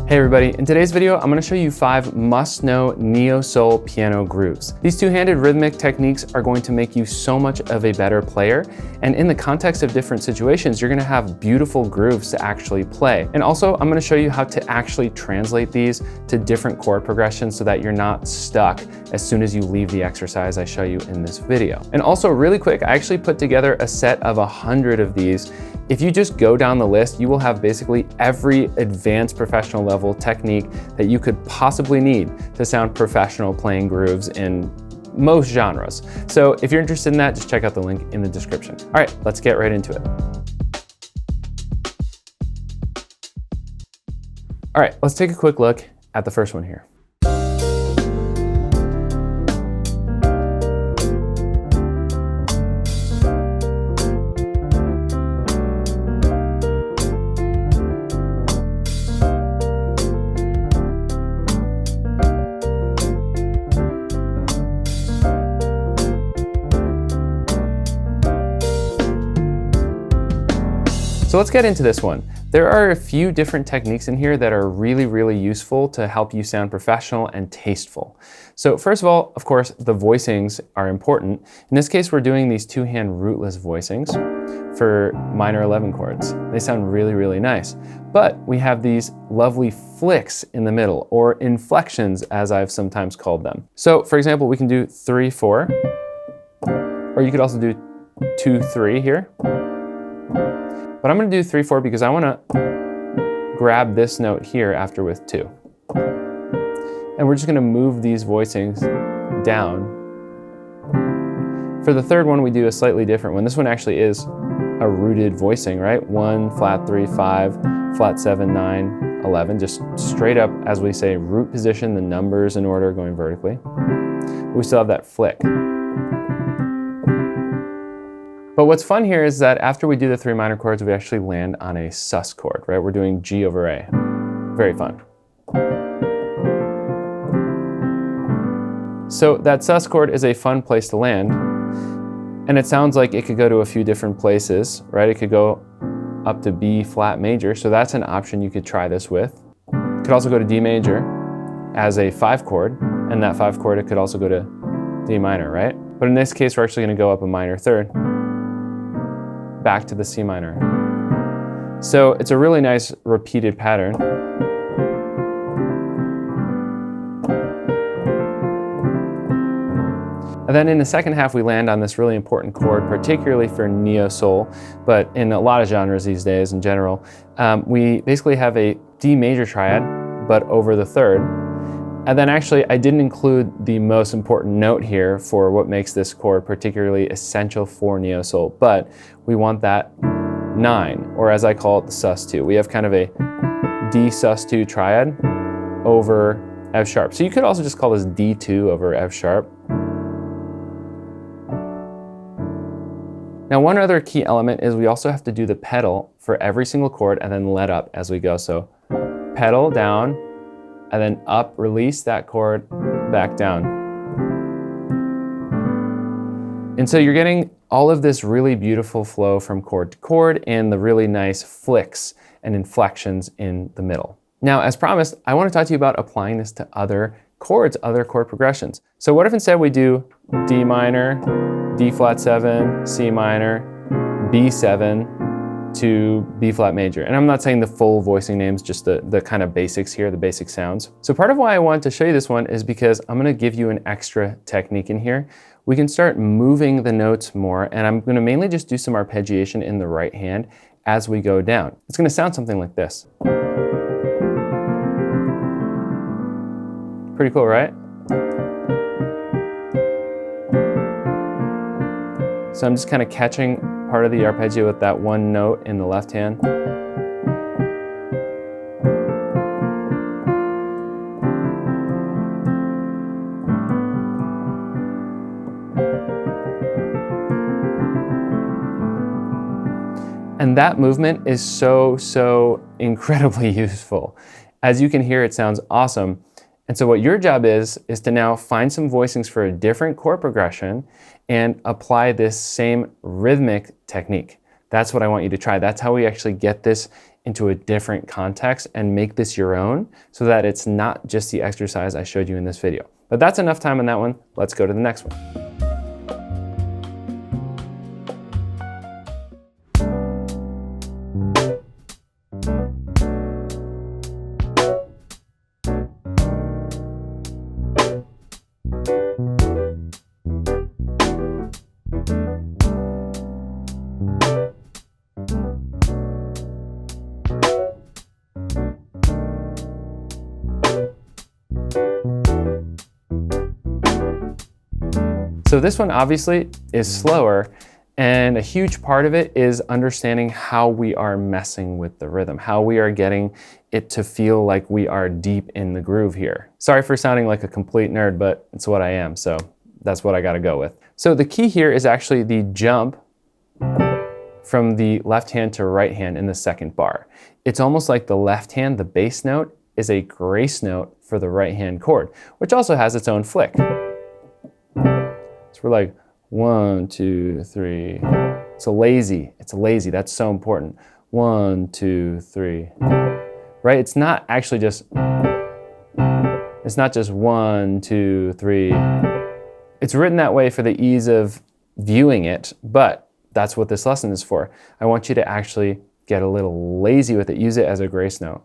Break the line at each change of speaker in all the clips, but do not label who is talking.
Hey everybody, in today's video, I'm gonna show you 5 must-know neo-soul piano grooves. These two-handed rhythmic techniques are going to make you so much of a better player, and in the context of different situations, you're gonna have beautiful grooves to actually play. And also, I'm gonna show you how to actually translate these to different chord progressions so that you're not stuck as soon as you leave the exercise I show you in this video. And also, really quick, I actually put together a set of 100 of these. If you just go down the list, you will have basically every advanced professional level technique that you could possibly need to sound professional playing grooves in most genres. So if you're interested in that, just check out the link in the description. All right, let's get right into it. All right, let's take a quick look at the first one here. So let's get into this one. There are a few different techniques in here that are really useful to help you sound professional and tasteful. So first of all, of course, the voicings are important. In this case, we're doing these two-hand rootless voicings for minor 11 chords. They sound really nice. But we have these lovely flicks in the middle, or inflections as I've sometimes called them. So for example, we can do 3-4, or you could also do 2-3 here. But I'm gonna do 3-4 because I wanna grab this note here after with 2. And we're just gonna move these voicings down. For the third one, we do a slightly different one. This one actually is a rooted voicing, right? 1, flat 3, 5, flat 7, 9, 11. Just straight up, as we say, root position, the numbers in order going vertically. We still have that flick. But what's fun here is that after we do the 3 minor chords, we actually land on a sus chord, right? We're doing G over A. Very fun. So that sus chord is a fun place to land. And it sounds like it could go to a few different places, right? It could go up to B flat major. So that's an option you could try this with. It could also go to D major as a 5 chord. And that 5 chord, it could also go to D minor, right? But in this case, we're actually gonna go up a minor third, back to the C minor. So it's a really nice repeated pattern. And then in the second half, we land on this really important chord, particularly for neo-soul, but in a lot of genres these days in general. We basically have a D major triad, but over the third. And then actually, I didn't include the most important note here for what makes this chord particularly essential for neo-soul, but we want that 9, or as I call it, the sus2. We have kind of a D sus2 triad over F sharp. So you could also just call this D2 over F sharp. Now, one other key element is we also have to do the pedal for every single chord and then let up as we go. So pedal down, and then up, release that chord, back down. And so you're getting all of this really beautiful flow from chord to chord and the really nice flicks and inflections in the middle. Now, as promised, I want to talk to you about applying this to other chords, other chord progressions. So what if instead we do D minor, D flat 7, C minor, B7, to B flat major. And I'm not saying the full voicing names, just the kind of basics here, the basic sounds. So part of why I wanted to show you this one is because I'm gonna give you an extra technique in here. We can start moving the notes more, and I'm gonna mainly just do some arpeggiation in the right hand as we go down. It's gonna sound something like this. Pretty cool, right? So I'm just kind of catching part of the arpeggio with that one note in the left hand. And that movement is so incredibly useful. As you can hear, it sounds awesome. And so what your job is to now find some voicings for a different chord progression and apply this same rhythmic technique. That's what I want you to try. That's how we actually get this into a different context and make this your own so that it's not just the exercise I showed you in this video. But that's enough time on that one. Let's go to the next one. So this one obviously is slower, and a huge part of it is understanding how we are messing with the rhythm, how we are getting it to feel like we are deep in the groove here. Sorry for sounding like a complete nerd, but it's what I am, so that's what I gotta go with. So the key here is actually the jump from the left hand to right hand in the second bar. It's almost like the left hand, the bass note, is a grace note for the right hand chord, which also has its own flick. So we're like 1, 2, 3. It's a lazy, that's so important. 1, 2, 3. Right? It's not actually just, it's not just 1, 2, 3. It's written that way for the ease of viewing it, but that's what this lesson is for. I want you to actually get a little lazy with it. Use it as a grace note.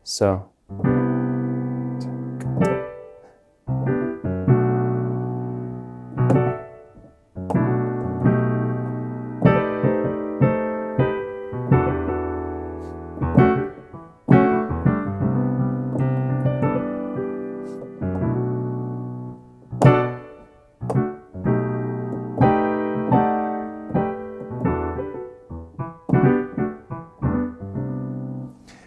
So.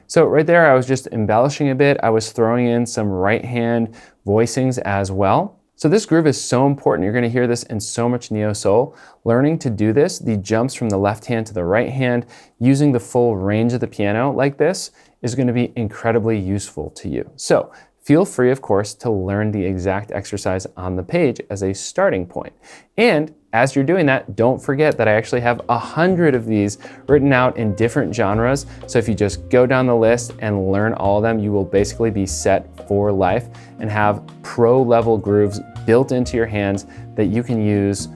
So right there, I was just embellishing a bit. I was throwing in some right hand voicings as well. So this groove is so important. You're gonna hear this in so much neo soul. Learning to do this, the jumps from the left hand to the right hand, using the full range of the piano like this is gonna be incredibly useful to you. So feel free, of course, to learn the exact exercise on the page as a starting point. And as you're doing that, don't forget that I actually have 100 of these written out in different genres. So if you just go down the list and learn all of them, you will basically be set for life and have pro level grooves built into your hands that you can use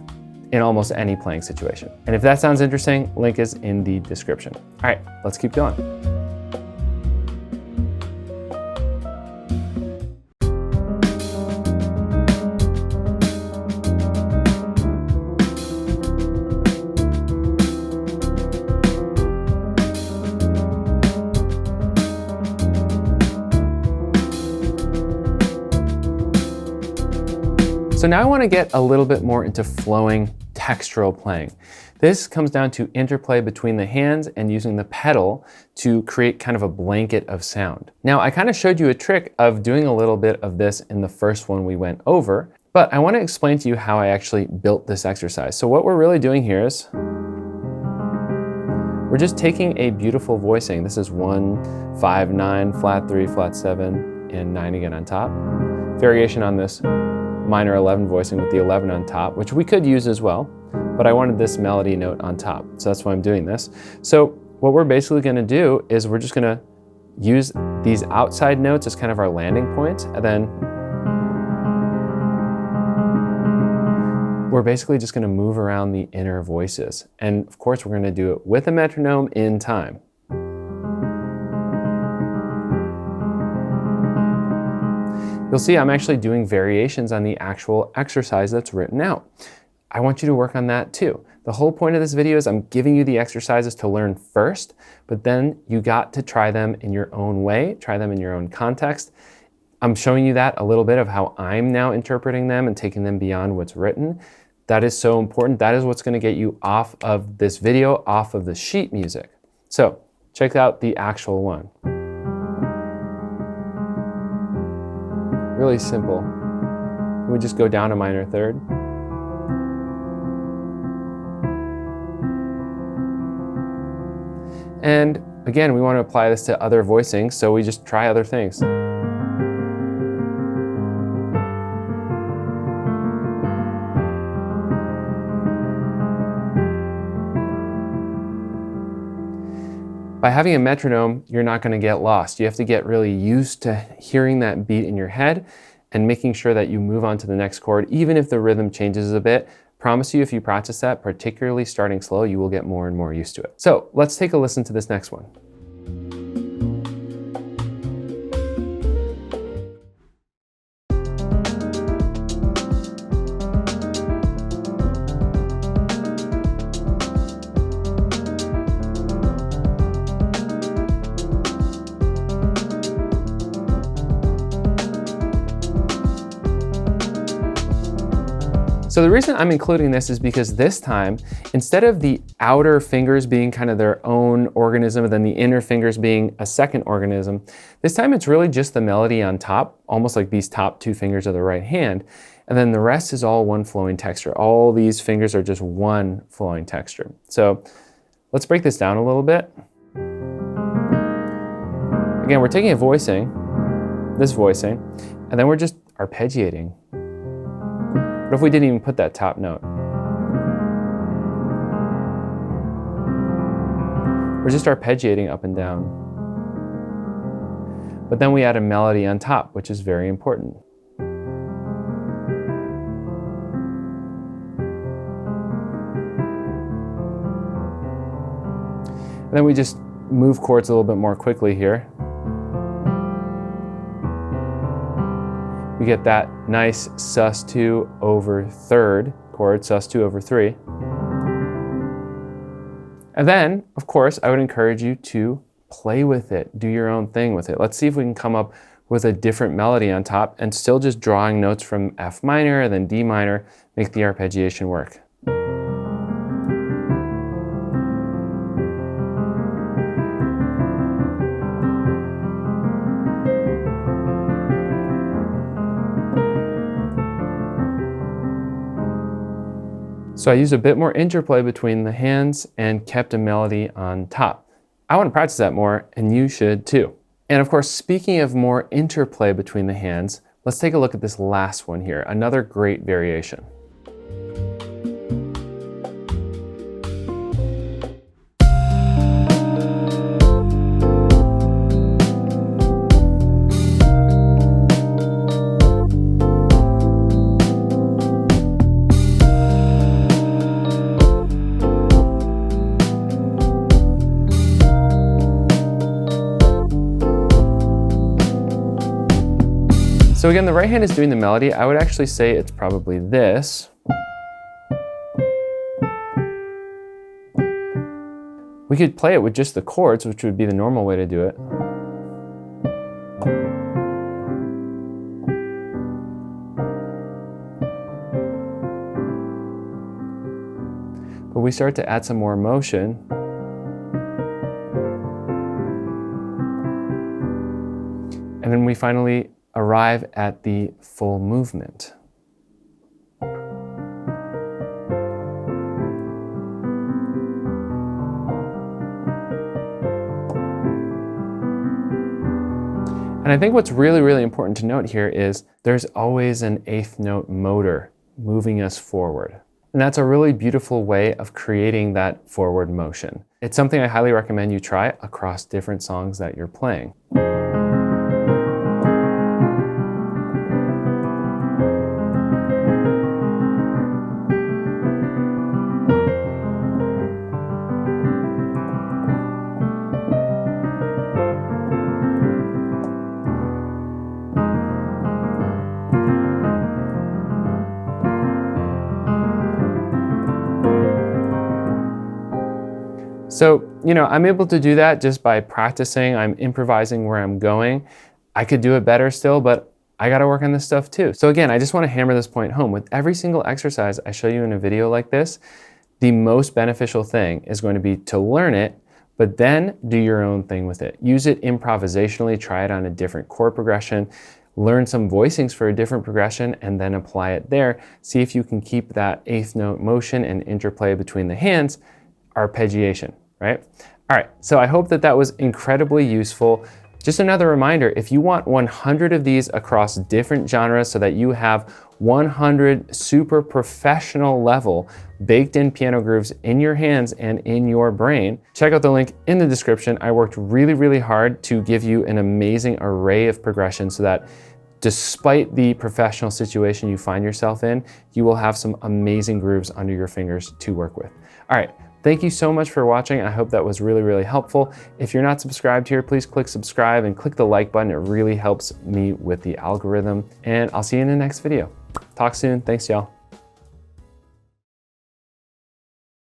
in almost any playing situation. And if that sounds interesting, link is in the description. All right, let's keep going. So now I want to get a little bit more into flowing textural playing. This comes down to interplay between the hands and using the pedal to create kind of a blanket of sound. Now I kind of showed you a trick of doing a little bit of this in the first one we went over, but I want to explain to you how I actually built this exercise. So what we're really doing here is we're just taking a beautiful voicing. This is 1, 5, 9, flat 3, flat 7, and 9 again on top. Variation on this minor 11 voicing with the 11 on top, which we could use as well, but I wanted this melody note on top, so that's why I'm doing this. So what we're basically gonna do is we're just gonna use these outside notes as kind of our landing point, and then we're basically just gonna move around the inner voices. And of course, we're gonna do it with a metronome in time. You'll see I'm actually doing variations on the actual exercise that's written out. I want you to work on that too. The whole point of this video is I'm giving you the exercises to learn first, but then you got to try them in your own way, try them in your own context. I'm showing you that a little bit of how I'm now interpreting them and taking them beyond what's written. That is so important. That is what's going to get you off of this video, off of the sheet music. So check out the actual one. Really simple. We just go down a minor third. And again, we want to apply this to other voicings, so we just try other things. By having a metronome, you're not going to get lost. You have to get really used to hearing that beat in your head and making sure that you move on to the next chord, even if the rhythm changes a bit. Promise you, if you practice that, particularly starting slow, you will get more and more used to it. So let's take a listen to this next one. So the reason I'm including this is because this time, instead of the outer fingers being kind of their own organism and then the inner fingers being a second organism, this time it's really just the melody on top, almost like these top two fingers of the right hand, and then the rest is all one flowing texture. All these fingers are just one flowing texture. So let's break this down a little bit. Again, we're taking a voicing, this voicing, and then we're just arpeggiating. What if we didn't even put that top note? We're just arpeggiating up and down. But then we add a melody on top, which is very important. And then we just move chords a little bit more quickly here. We get that nice sus2 over third chord, sus2 over 3. And then, of course, I would encourage you to play with it, do your own thing with it. Let's see if we can come up with a different melody on top and still just drawing notes from F minor and then D minor, make the arpeggiation work. So I used a bit more interplay between the hands and kept a melody on top. I want to practice that more, and you should too. And of course, speaking of more interplay between the hands, let's take a look at this last one here, another great variation. So again, the right hand is doing the melody. I would actually say it's probably this. We could play it with just the chords, which would be the normal way to do it. But we start to add some more motion. And then we finally arrive at the full movement. And I think what's really, really important to note here is there's always an eighth note motor moving us forward. And that's a really beautiful way of creating that forward motion. It's something I highly recommend you try across different songs that you're playing. So, I'm able to do that just by practicing. I'm improvising where I'm going. I could do it better still, but I gotta work on this stuff too. So again, I just wanna hammer this point home. With every single exercise I show you in a video like this, the most beneficial thing is going to be to learn it, but then do your own thing with it. Use it improvisationally, try it on a different chord progression, learn some voicings for a different progression, and then apply it there. See if you can keep that eighth note motion and interplay between the hands, arpeggiation. Right? All right, so I hope that was incredibly useful. Just another reminder, if you want 100 of these across different genres so that you have 100 super professional level baked in piano grooves in your hands and in your brain, check out the link in the description. I worked really, really hard to give you an amazing array of progressions so that despite the professional situation you find yourself in, you will have some amazing grooves under your fingers to work with. All right. Thank you so much for watching. I hope that was really, really helpful. If you're not subscribed here, please click subscribe and click the like button. It really helps me with the algorithm. And I'll see you in the next video. Talk soon. Thanks, y'all.